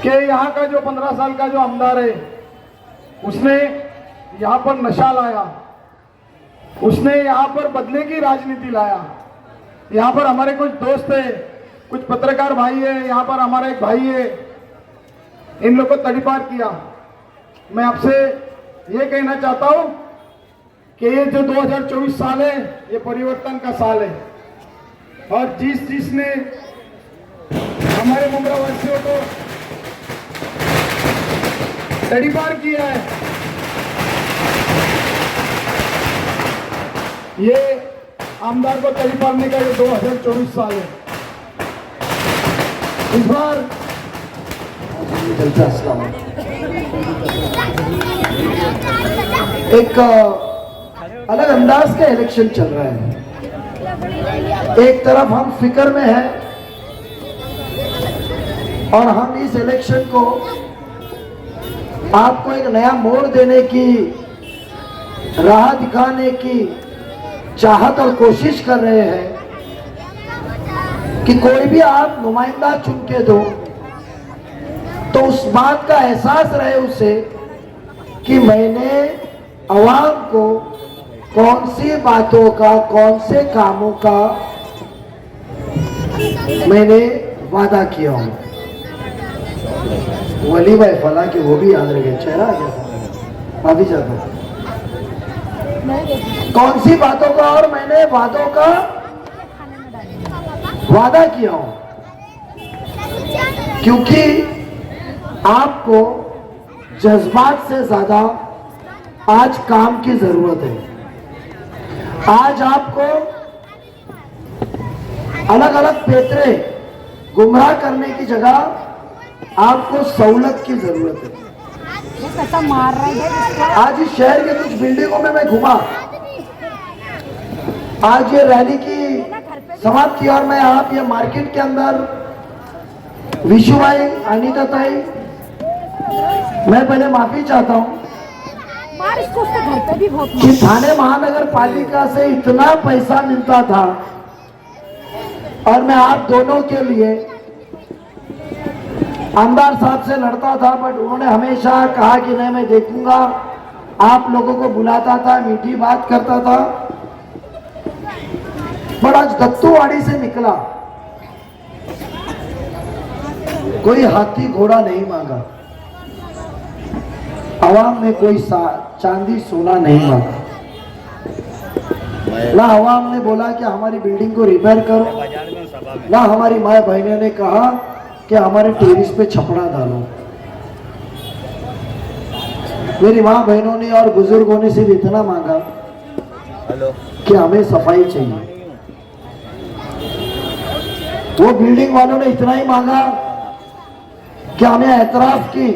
कि यहाँ का जो 15 साल का जो आमदार है उसने यहाँ पर नशा लाया, उसने यहाँ पर बदले की राजनीति लाया। यहाँ पर हमारे कुछ दोस्त है, कुछ पत्रकार भाई है, यहाँ पर हमारा एक भाई है, इन लोग को तड़ीपार किया। मैं आपसे ये कहना चाहता हूँ कि ये जो 2024 साल है ये परिवर्तन का साल है, और जिसने हमारे मुंब्रा वासियों को तड़ीपार किया है, ये आमदार को तड़ीपारने का ये 2024 साल है। इस बार एक अलग अंदाज का इलेक्शन चल रहा है। एक तरफ हम फिक्र में हैं और हम इस इलेक्शन को आपको एक नया मोड़ देने की, राह दिखाने की चाहत और कोशिश कर रहे हैं कि कोई भी आप नुमाइंदा चुन के दो तो उस बात का एहसास रहे उसे कि मैंने अवाम को कौन सी बातों का, कौन से कामों का मैंने वादा किया हूं। वली भाई फला के वो भी याद रखे, चेहरा आ गया, माफी चाहता हूं। कौन सी बातों का और मैंने वादों का वादा किया हूं, क्योंकि आपको जज्बात से ज्यादा आज काम की जरूरत है। आज आपको अलग अलग पेतरे गुमराह करने की जगह आपको सहूलत की जरूरत है। आज इस शहर के कुछ बिल्डिंगों में मैं घुमा, आज ये रैली की समाप्ति और मैं आप ये मार्केट के अंदर विशु भाई, अनीता ताई, मैं पहले माफी चाहता हूं कि थाने महानगर पालिका से इतना पैसा मिलता था और मैं आप दोनों के लिए आमदार साहब से लड़ता था, बट उन्होंने हमेशा कहा कि नहीं मैं देखूंगा, आप लोगों को बुलाता था, मीठी बात करता था। बट आज दत्तूवाड़ी से निकला, कोई हाथी घोड़ा नहीं मांगा, आवाम में कोई चांदी सोना नहीं मांगा, ना आवाम ने बोला कि हमारी बिल्डिंग को रिपेयर करो, ना हमारी माँ बहनों ने कहा कि हमारे टेरिस पे छपड़ा डालो। मेरी माँ बहनों ने और बुजुर्गों ने सिर्फ इतना मांगा कि हमें सफाई चाहिए। वो बिल्डिंग वालों ने इतना ही मांगा कि हमें एतराफ की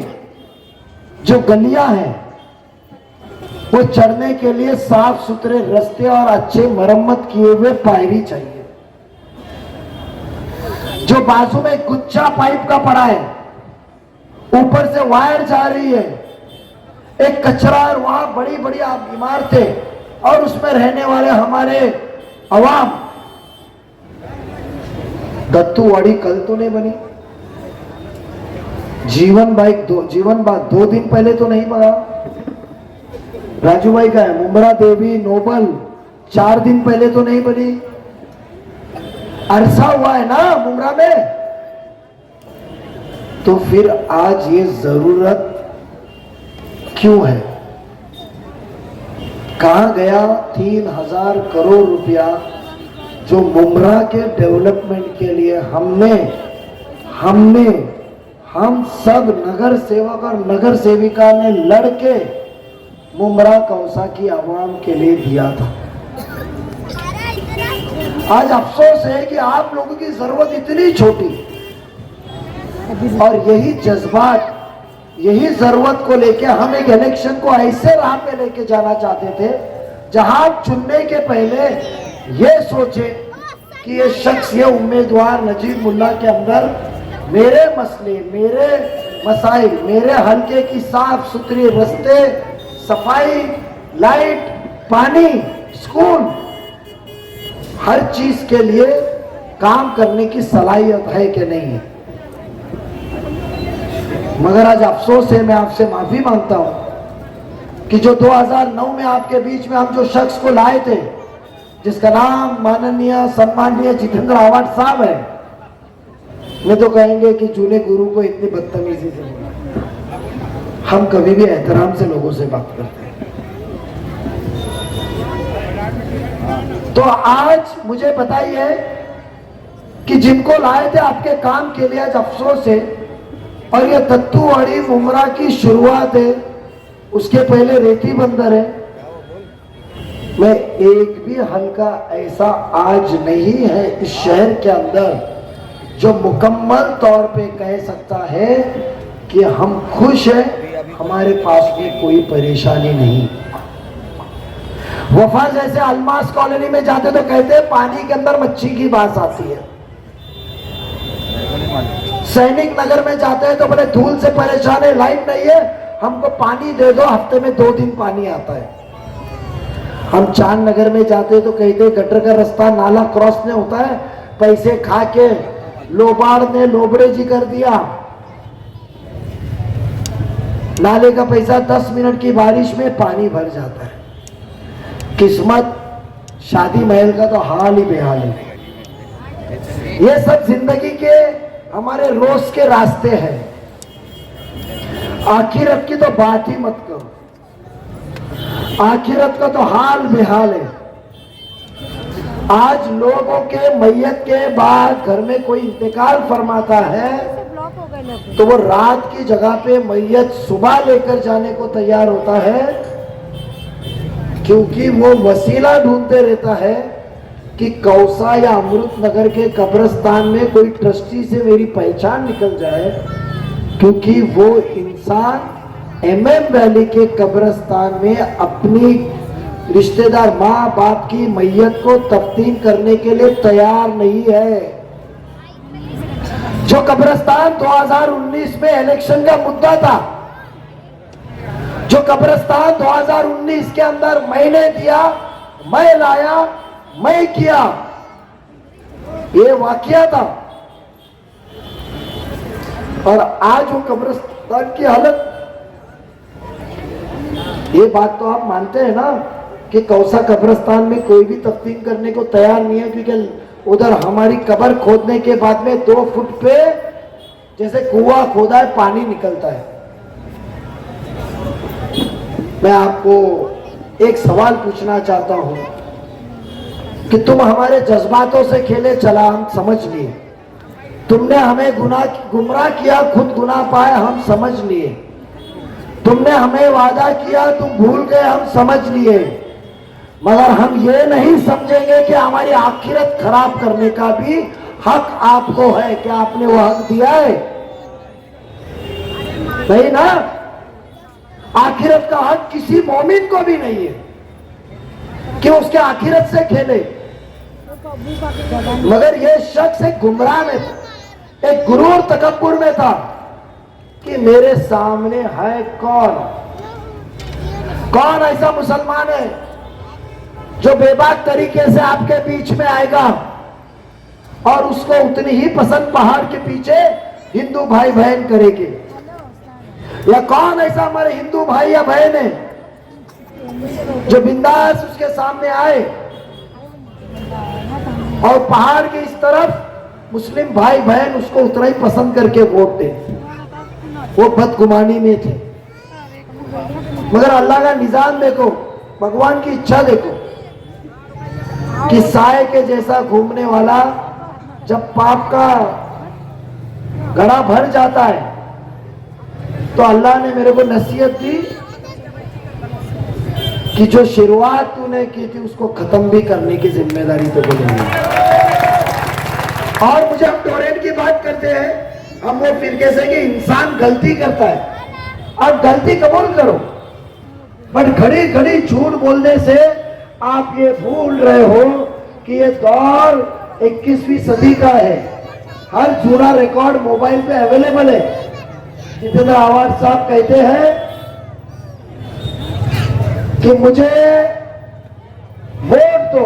जो गलियां हैं वो चढ़ने के लिए साफ सुथरे रास्ते और अच्छे मरम्मत किए हुए पायरी चाहिए। जो बाजू में गुच्छा पाइप का पड़ा है, ऊपर से वायर जा रही है, एक कचरा, और वहां बड़ी बड़ी इमारतें और उसमें रहने वाले हमारे अवाम। दत्तूवाड़ी कल तो नहीं बनी, जीवन बाग 2 दिन पहले तो नहीं बना। राजू भाई का है मुंब्रा देवी नोबल 4 दिन पहले तो नहीं बनी। अरसा हुआ है ना मुंब्रा में, तो फिर आज ये जरूरत क्यों है? कहां गया 3000 करोड़ रुपया जो मुंब्रा के डेवलपमेंट के लिए हम सब नगर सेवक और नगर सेविका ने लड़के मुंब्रा कौसा की आवाम के लिए दिया था। आज अफसोस है कि आप लोगों की जरूरत इतनी छोटी, और यही जज्बात, यही जरूरत को लेके हम एक इलेक्शन को ऐसे राह पे लेके जाना चाहते थे जहां चुनने के पहले ये सोचे कि ये शख्स, ये उम्मीदवार नजीब मुल्ला के अंदर मेरे मसले, मेरे मसाइल, मेरे हल्के की साफ सुथरी रास्ते, सफाई, लाइट, पानी, स्कूल, हर चीज के लिए काम करने की सलाहियत है कि नहीं है। मगर आज अफसोस है, मैं आपसे माफी मांगता हूं कि जो 2009 में आपके बीच में हम जो शख्स को लाए थे, जिसका नाम माननीय सम्माननीय जितेंद्र आवाड साहब है, मैं तो कहेंगे कि जूने गुरु को इतनी बदतमीजी से बोला। हम कभी भी एहतराम से लोगों से बात करते हैं। तो आज मुझे बताइए कि जिनको लाए थे आपके काम के लिए, आज अफसोस है। और ये दत्तूवाड़ी मुमरा की शुरुआत है, उसके पहले रेती बंदर है। मैं एक भी हल्का ऐसा आज नहीं है इस शहर के अंदर जो मुकम्मल तौर पे कह सकता है कि हम खुश हैं, हमारे पास में कोई परेशानी नहीं। वफा जैसे अलमास कॉलोनी में जाते तो कहते हैं पानी के अंदर मच्छी की बात आती है। सैनिक नगर में जाते हैं तो बोले धूल से परेशान है, लाइट नहीं है, हमको पानी दे दो, हफ्ते में 2 दिन पानी आता है। हम चांद नगर में जाते हैं तो कहते हैं गटर का रास्ता नाला क्रॉस नहीं होता है, पैसे खा के लोबाड़ ने लोबड़े जी कर दिया। नाले का पैसा 10 मिनट की बारिश में पानी भर जाता है। किस्मत शादी महल का तो हाल ही बेहाल है। ये सब जिंदगी के हमारे रोज के रास्ते हैं। आखिरत की तो बात ही मत करो, आखिरत का तो हाल बेहाल है। आज लोगों के मैयत के बाद घर में कोई इंतकाल फरमाता है तो वो रात की जगह पे मैयत सुबह लेकर जाने को तैयार होता है, क्योंकि वो वसीला ढूंढते रहता है कि कौसा या अमृत नगर के कब्रिस्तान में कोई ट्रस्टी से मेरी पहचान निकल जाए, क्योंकि वो इंसान MM वैली के कब्रिस्तान में अपनी रिश्तेदार माँ बाप की मैयत को तफ्तीन करने के लिए तैयार नहीं है। जो कब्रिस्तान 2019 में इलेक्शन का मुद्दा था, जो कब्रिस्तान 2019 के अंदर मैंने दिया, मैं लाया, मैं किया, ये वाकया था। और आज वो कब्रिस्तान की हालत, ये बात तो आप मानते हैं ना कि कौसा कब्रिस्तान में कोई भी तफ्तीन करने को तैयार नहीं है, क्योंकि उधर हमारी कब्र खोदने के बाद में 2 फुट पे जैसे कुआं खोदा है, पानी निकलता है। मैं आपको एक सवाल पूछना चाहता हूं कि तुम हमारे जज्बातों से खेले चला, हम समझ लिए। तुमने हमें गुमराह किया, खुद गुनाह पाए, हम समझ लिए। तुमने हमें वादा किया, तुम भूल गए, हम समझ लिए। मगर हम ये नहीं समझेंगे कि हमारी आखिरत खराब करने का भी हक आपको है। क्या आपने वो हक दिया है? नहीं ना। आखिरत का हक किसी मोमिन को भी नहीं है कि उसके आखिरत से खेले। मगर ये शख्स एक गुमराह में था, एक गुरूर तकब्बुर में था कि मेरे सामने है कौन ऐसा मुसलमान है जो बेबाक तरीके से आपके बीच में आएगा और उसको उतनी ही पसंद पहाड़ के पीछे हिंदू भाई बहन करेंगे। या कौन ऐसा हमारे हिंदू भाई या बहन है जो बिंदास उसके सामने आए और पहाड़ के इस तरफ मुस्लिम भाई बहन उसको उतना ही पसंद करके वोट दे। वो बदगुमानी में थे। मगर अल्लाह का निजाम देखो, भगवान की इच्छा देखो कि साए के जैसा घूमने वाला जब पाप का घड़ा भर जाता है तो अल्लाह ने मेरे को नसीहत दी कि जो शुरुआत तूने की थी उसको खत्म भी करने की जिम्मेदारी तो लेनी है। और मुझे हम टोरेंट की बात करते हैं, हम वो फिरके से कि इंसान गलती करता है, आप गलती कबूल करो, बट खड़ी खड़ी झूठ बोलने से आप ये भूल रहे हो कि ये दौर 21वीं सदी का है। हर झूठा रिकॉर्ड मोबाइल पे अवेलेबल है। जितेंद्र आवाड साहब कहते हैं कि मुझे वोट दो,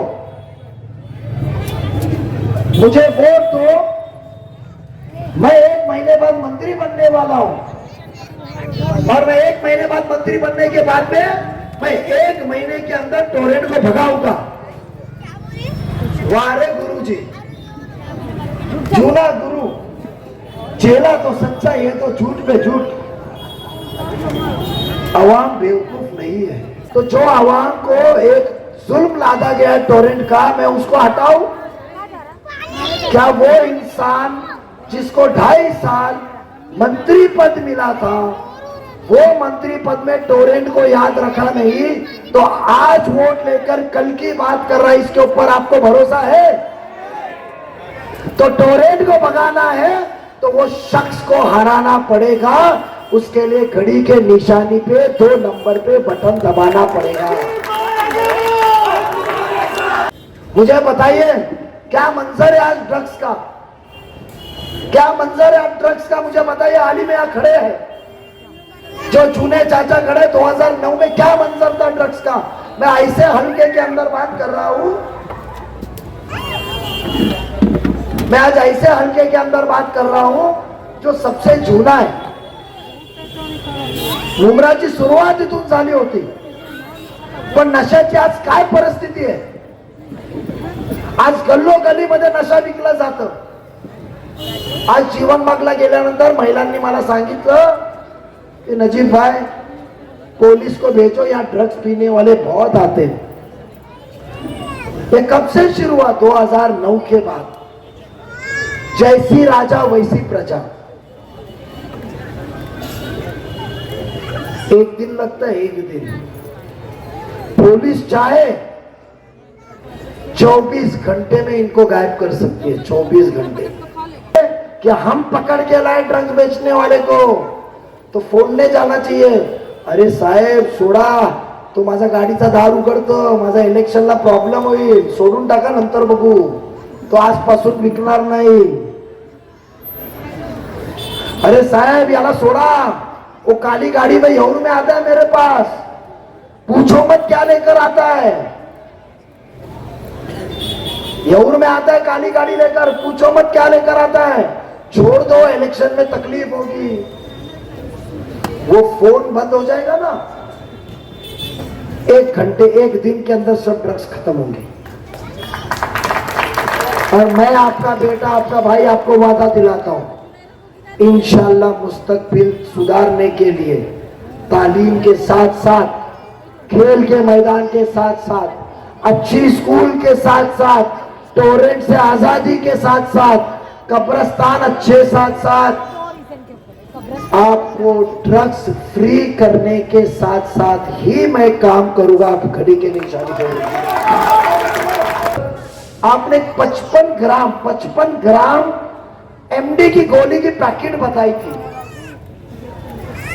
मुझे वोट दो, मैं 1 महीने बाद मंत्री बनने वाला हूं। और मैं 1 महीने बाद मंत्री बनने के बाद में मैं 1 महीने के अंदर टोरेंट को भगाऊंगा। वारे गुरु जी, झूला गुरु, चेला तो सच्चा, ये तो झूठ पे झूठ। अवाम बेवकूफ नहीं है, तो जो अवाम को एक जुल्म लादा गया है टोरेंट का, मैं उसको हटाऊं? क्या वो इंसान जिसको 2.5 साल मंत्री पद मिला था, वो मंत्री पद में टोरेंट को याद रखा नहीं, तो आज वोट लेकर कल की बात कर रहा है, इसके ऊपर आपको भरोसा है? तो टोरेंट को भगाना है तो वो शख्स को हराना पड़ेगा। उसके लिए घड़ी के निशानी पे 2 नंबर पे बटन दबाना पड़ेगा। मुझे बताइए क्या मंजर है आज ड्रग्स का? क्या मंजर है आज ड्रग्स का? मुझे बताइए। आलिम यहां खड़े हैं, जो चूने चाचा खड़े 2009 में, क्या मंजर था ड्रग्स का? मैं ऐसे हल्के के अंदर बात कर रहा हूं, मैं आज ऐसे हल्के के अंदर बात कर रहा हूं जो सबसे जूना है। मुमराची सुरुवात इथून झाली होती, पण नशाची आज काय परिस्थिती आहे? आज गल्लोगल्लीमध्ये नशा विकला जातं। आज जीवनबागला गेल्यानंतर महिलांनी मला सांगितलं कि नजीब भाई, पुलिस को भेजो, यहाँ ड्रग्स पीने वाले बहुत आते हैं। ये कब से शुरू हुआ? 2009 के बाद। जैसी राजा वैसी प्रजा। एक दिन लगता है, एक दिन। पुलिस चाहे 24 घंटे में इनको गायब कर सकती है। 24 घंटे कि हम पकड़ के लाए ड्रग्स बेचने वाले को, तो फोडने जाना चाहिए। अरे साहेब सोडा, तो माझा गाडीचा दार उघडतो, माझा इलेक्शनला प्रॉब्लेम होईल, सोडून टाका, नंतर बघू, तो आजपासून विकणार नाही। अरे साहेब याला सोडा, वो काली गाड़ी में यौर में आता है मेरे पास, पूछो मत क्या लेकर आता है। यौर में आता है काली गाड़ी लेकर, पूछो मत क्या लेकर आता है। छोड़ दो, इलेक्शन में तकलीफ होगी। वो फोन बंद हो जाएगा ना, 1 घंटे 1 दिन के अंदर सब ड्रग्स खत्म होंगे। और मैं आपका बेटा, आपका भाई, आपको वादा दिलाता हूं, इंशाल्लाह मुस्तकबिल सुधारने के लिए तालीम के साथ साथ, खेल के मैदान के साथ साथ, अच्छी स्कूल के साथ साथ, टोरेंट से आजादी के साथ साथ, कब्रिस्तान अच्छे साथ साथ, आपको ड्रग्स फ्री करने के साथ साथ ही मैं काम करूंगा। आप घड़ी के निशानी करूंगा। आपने 55 ग्राम एमडी की गोली की पैकेट बताई थी।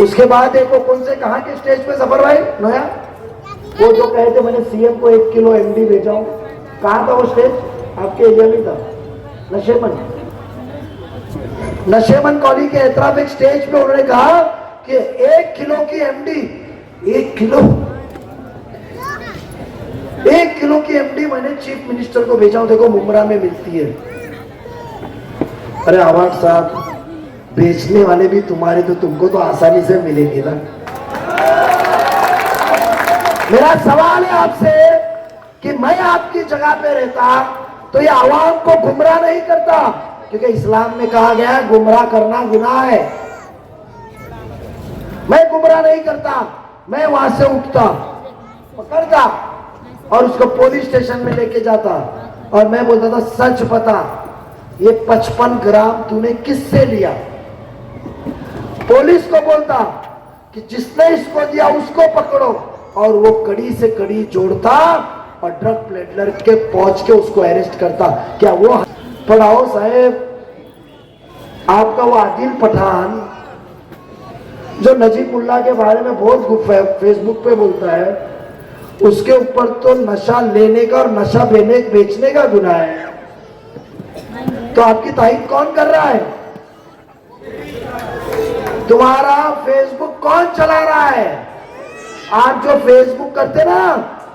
उसके बाद एक कौन से कहा के स्टेज पे जफर भाई नया, वो जो कहे थे मैंने सीएम को 1 किलो एमडी भेजा हूं, कहा था वो स्टेज? आपके एरिया में था, नशेमन कॉली के एतराफ एक स्टेज पे उन्होंने कहा कि 1 किलो की एमडी, 1 किलो की एमडी मैंने चीफ मिनिस्टर को भेजा हूं, देखो मुमरा में मिलती है। अरे आवाज साहब, बेचने वाले भी तुम्हारे, तो तुमको तो आसानी से मिलेंगे ना। मेरा सवाल है आपसे कि मैं आपकी जगह पे रहता तो ये आवाम को गुमराह नहीं करता, क्योंकि इस्लाम में कहा गया है गुमराह करना गुनाह है। मैं गुमराह नहीं करता, मैं वहां से उठता, पकड़ता और उसको पुलिस स्टेशन में लेके जाता और मैं बोलता था सच बता, ये 55 ग्राम तूने किससे लिया? पुलिस को बोलता कि जिसने इसको दिया उसको पकड़ो, और वो कड़ी से कड़ी जोड़ता और ड्रग पेडलर के पहुंच के उसको अरेस्ट करता। क्या वो पढ़ाओ साहेब, आपका वो आदिल पठान जो नजीब मुल्ला के बारे में बहुत फेसबुक पे बोलता है, उसके ऊपर तो नशा लेने का और नशा बेचने का गुनाह है। तो आपकी तारीफ कौन कर रहा है? तुम्हारा फेसबुक कौन चला रहा है? आप जो फेसबुक करते ना,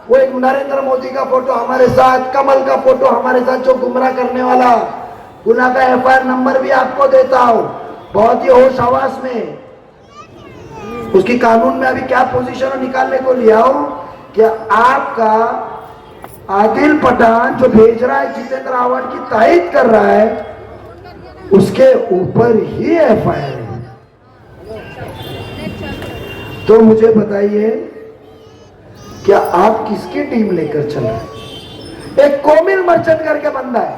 वो एक नरेंद्र मोदी का फोटो हमारे साथ, कमल का फोटो हमारे साथ, जो गुमराह करने वाला, गुनाह का एफआईआर नंबर भी आपको देता हूं, बहुत ही होश हवास में। उसकी कानून में अभी क्या पोजीशन निकालने को लिया हो कि आपका आदिल पठान जो भेज रहा है जितेंद्र आव्हाड की तायद कर रहा है, उसके ऊपर ही एफआईआर है। तो मुझे बताइए क्या आप किसकी टीम लेकर चल रहे हैं? एक कोमिल मर्चेंट करके बंदा है,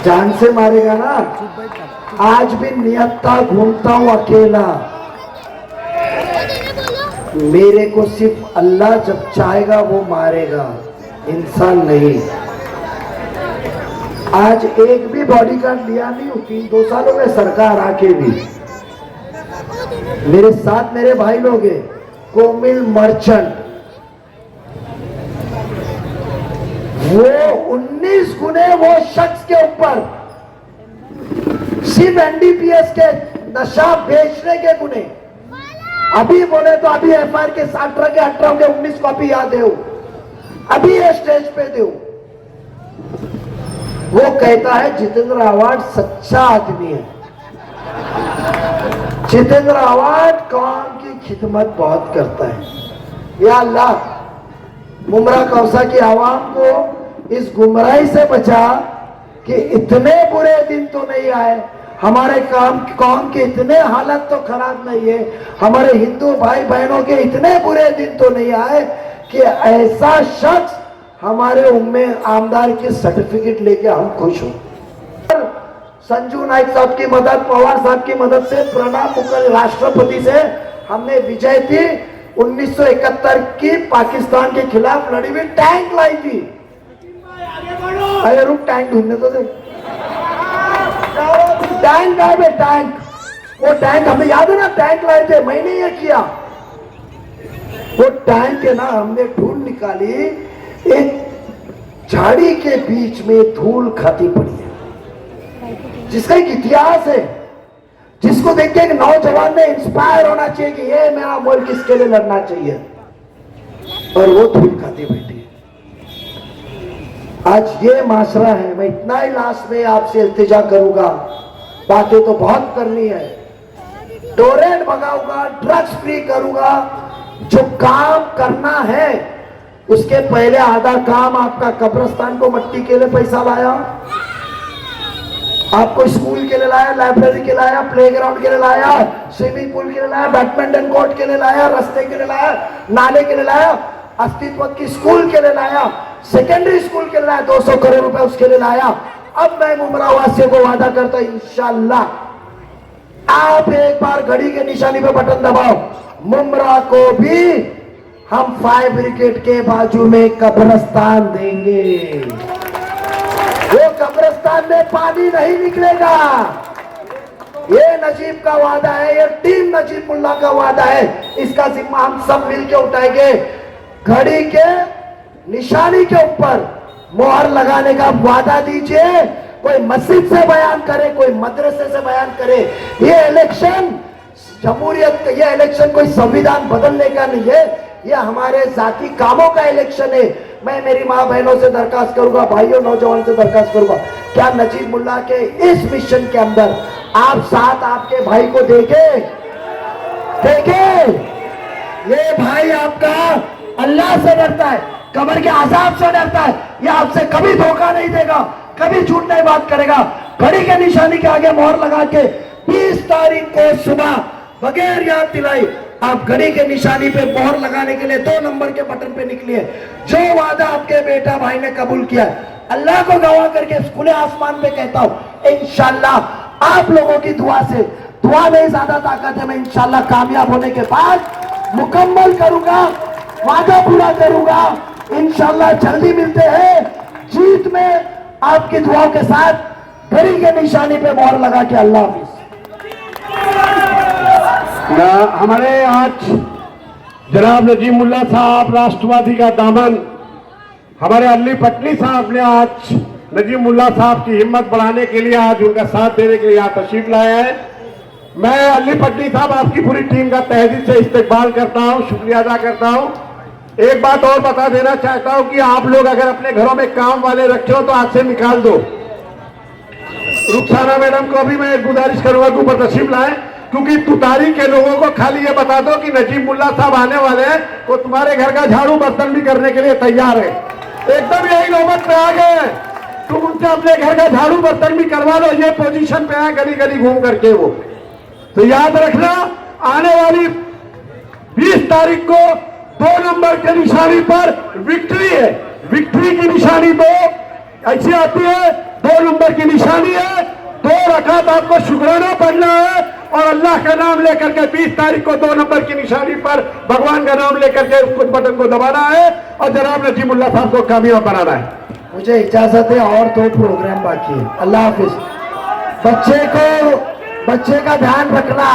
जान से मारेगा ना। आज भी नियत्ता घूमता हूं अकेला, मेरे को सिर्फ अल्लाह जब चाहेगा वो मारेगा, इंसान नहीं। आज एक भी बॉडीगार्ड लिया नहीं हूं, 3-2 सालों में सरकार आके भी। मेरे साथ मेरे भाई लोग हैं, कोमिल मर्चेंट, वो 19 गुने वो शख्स के ऊपर सिर्फ एनडीपीएस के नशा बेचने के गुने, अभी बोले तो अभी एफआईआर के 18 के 19 कॉपी याद है, अभी ये स्टेज पे दो। वो कहता है जितेंद्र आव्हाड सच्चा आदमी है, जितेंद्र आव्हाड कौम की खिदमत बहुत करता है। या अल्लाह, मुमरा कौसा की आवाम को इस गुमराही से बचा कि इतने बुरे दिन तो नहीं आए, हमारे कौम के इतने हालत तो खराब नहीं है, हमारे हिंदू भाई बहनों के इतने बुरे दिन तो नहीं आए कि ऐसा शख्स हमारे उम्मे आमदार की सर्टिफिकेट लेके हम खुश हो। संजू नाइक साहब की मदद, पवार साहब की मदद से, प्रणब मुखर्जी राष्ट्रपति से हमने विजय थी 1971 की पाकिस्तान के खिलाफ लड़ी हुई टैंक लाई थी। अरे रुक, टैंक ढूंढने तो दे। टैंक आए बे, टैंक, वो टैंक हमें याद है ना, टैंक लाए थे, मैंने ये किया। वो टैंक है ना, हमने ढूंढ निकाली, एक झाड़ी के बीच में धूल खाती पड़ी है, जिसका एक इतिहास है, जिसको देख के एक नौजवान ने इंस्पायर होना चाहिए कि ये मेरा मुल्क किसके लिए लड़ना चाहिए, और वो धूल खाती बैठी है। आज ये माशरा है। मैं इतना ही लास्ट में आपसे इल्तिजा करूंगा, बातें तो बहुत करनी है, टोरेंट भगाऊंगा, ड्रग्स फ्री करूंगा, जो काम करना है उसके पहले आधा काम आपका कब्रिस्तान को मट्टी के लिए पैसा लाया, आपको स्कूल के लिए लाया, लाइब्रेरी के लाया, प्लेग्राउंड के लिए लाया, स्विमिंग पूल के लिए लाया, बैडमिंटन कोर्ट के लिए लाया, रास्ते के लिए लाया, नाले के लिए लाया, अस्तित्व की स्कूल के लिए लाया, सेकेंडरी स्कूल के लिए लाया, 200 करोड़ रुपए उसके लिए लाया। अब मैं मुमरा वासियों को वादा करता हूं, इंशाल्लाह आप एक बार घड़ी के निशानी पे बटन दबाओ, मुमरा को भी हम फायर ब्रिगेड के बाजू में कब्रिस्तान देंगे। वो कब्रिस्तान में पानी नहीं निकलेगा, ये नजीब का वादा है, ये टीम नजीबुल्लाह का वादा है, इसका जिम्मा हम सब मिलकर उठाएंगे। घड़ी के निशानी के ऊपर मोहर लगाने का वादा दीजिए। कोई मस्जिद से बयान करे, कोई मदरसे से बयान करे, ये इलेक्शन जमहूरियत, ये इलेक्शन कोई संविधान बदलने का नहीं है, ये हमारे जाती कामों का इलेक्शन है। मैं मेरी माँ बहनों से दरखास्त करूंगा, भाइयों नौजवान से दरखास्त करूंगा, क्या नजीब मुल्ला के इस मिशन के अंदर आप साथ आपके भाई को देखे, ये भाई आपका अल्लाह से डरता है, कब्र के अजाब से डरता है, ये आपसे कभी धोखा नहीं देगा, कभी झूठ नहीं बात करेगा। घड़ी के निशानी के आगे मोहर लगा के 20 तारीख को सुबह बगैर याद दिलाई आप घड़ी के निशानी पे मोहर लगाने के लिए 2 नंबर के बटन पे निकलिए। जो वादा आपके बेटा भाई ने कबूल किया, अल्लाह को गवाह करके खुले आसमान पे कहता हूं, इंशाल्लाह आप लोगों की दुआ से, दुआ में ज्यादा ताकत है, मैं इंशाल्लाह कामयाब होने के बाद मुकम्मल करूंगा, वादा पूरा करूंगा। इंशाल्लाह जल्दी मिलते हैं, जीत में आपकी दुआओं के साथ घड़ी के निशानी पे मोहर लगा के। अल्लाह हाफिज। हमारे आज जनाब नजीब मुल्ला साहब राष्ट्रवादी का दामन, हमारे अली पटनी साहब ने आज नजीब मुल्ला साहब की हिम्मत बढ़ाने के लिए, आज उनका साथ देने के लिए यहाँ तशरीफ लाया है। मैं अली पटनी साहब आपकी पूरी टीम का तहे दिल से इस्तकबाल करता हूँ, शुक्रिया अदा करता हूँ। एक बात और बता देना चाहता हूँ कि आप लोग अगर अपने घरों में काम वाले रखे हो तो आज से निकाल दो। रुखसाना मैडम को भी मैं गुजारिश करूंगा कि ऊपर तशरीफ लाएं, क्योंकि तुतारी के लोगों को खाली ये बता दो कि नजीम मुल्ला साहब आने वाले हैं, वो तुम्हारे घर का झाड़ू बर्तन भी करने के लिए तैयार है। एकदम यही नौबत पे आ गए, तुम उनसे अपने घर का झाड़ू बर्तन भी करवा लो, ये पोजीशन पे आए गली गली घूम करके वो। तो याद रखना, आने वाली 20 तारीख को 2 नंबर के निशानी पर विक्ट्री है। विक्ट्री की निशानी 2 ऐसी आती है, 2 नंबर की निशानी है, 2 रकात आपको शुक्राना पढ़ना है और अल्लाह का नाम लेकर के 20 तारीख को 2 नंबर की निशानी पर भगवान का नाम लेकर के उस बटन को दबाना है और जनाब नजीमुल्लाह साहब को कामयाब बनाना है। मुझे इजाजत है, और 2 प्रोग्राम बाकी है। अल्लाह हाफिज। बच्चे का ध्यान रखना।